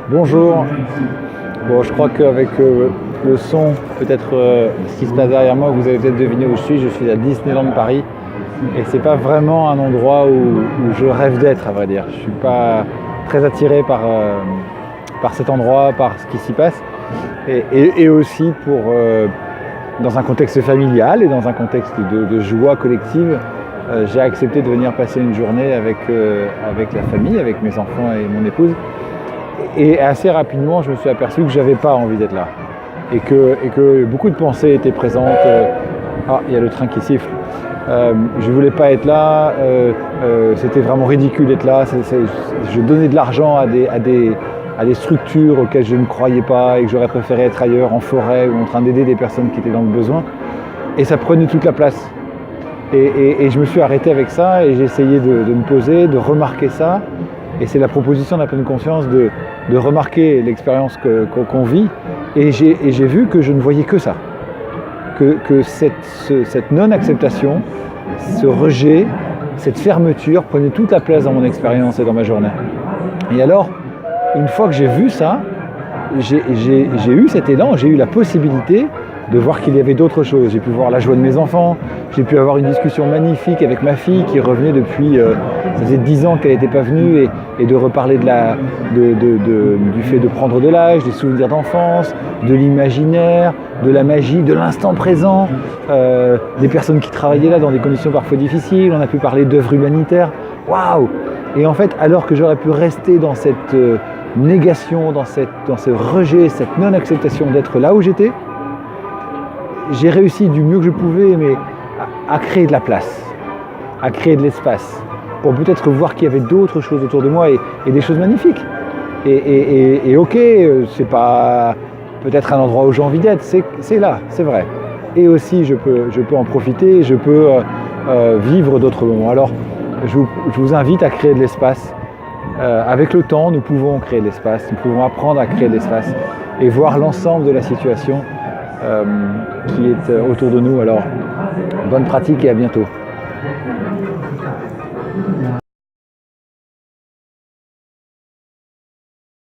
Bonjour. Bon, je crois qu'avec le son, peut-être ce qui se passe derrière moi, vous avez peut-être deviné où je suis. Je suis à Disneyland Paris et c'est pas vraiment un endroit où je rêve d'être, à vrai dire. Je suis pas très attiré par cet endroit, par ce qui s'y passe et aussi dans un contexte familial et dans un contexte de joie collective. J'ai accepté de venir passer une journée avec la famille, avec mes enfants et mon épouse. Et assez rapidement, je me suis aperçu que je n'avais pas envie d'être là. Et que beaucoup de pensées étaient présentes. Ah, il y a le train qui siffle. Je ne voulais pas être là. C'était vraiment ridicule d'être là. Je donnais de l'argent à des structures auxquelles je ne croyais pas et que j'aurais préféré être ailleurs, en forêt ou en train d'aider des personnes qui étaient dans le besoin. Et ça prenait toute la place. Et je me suis arrêté avec ça et j'ai essayé de me poser, de remarquer ça. Et c'est la proposition de la pleine conscience de remarquer l'expérience qu'on vit. Et j'ai vu que je ne voyais que ça. Que cette non-acceptation, ce rejet, cette fermeture prenait toute la place dans mon expérience et dans ma journée. Et alors, une fois que j'ai vu ça, j'ai eu cet élan, j'ai eu la possibilité de voir qu'il y avait d'autres choses. J'ai pu voir la joie de mes enfants, j'ai pu avoir une discussion magnifique avec ma fille qui revenait depuis, ça faisait 10 ans qu'elle n'était pas venue, et de reparler du fait de prendre de l'âge, des souvenirs d'enfance, de l'imaginaire, de la magie, de l'instant présent, des personnes qui travaillaient là dans des conditions parfois difficiles. On a pu parler d'œuvres humanitaires. Waouh! Et en fait, alors que j'aurais pu rester dans cette négation, dans ce rejet, cette non-acceptation d'être là où j'étais, j'ai réussi du mieux que je pouvais, mais à créer de la place, à créer de l'espace, pour peut-être voir qu'il y avait d'autres choses autour de moi et des choses magnifiques. Et ok, c'est pas peut-être un endroit où j'ai envie d'être, c'est là, c'est vrai. Et aussi, je peux en profiter, je peux vivre d'autres moments. Alors, je vous invite à créer de l'espace. Avec le temps, nous pouvons créer de l'espace, nous pouvons apprendre à créer de l'espace et voir l'ensemble de la situation qui est autour de nous. Alors, bonne pratique et à bientôt.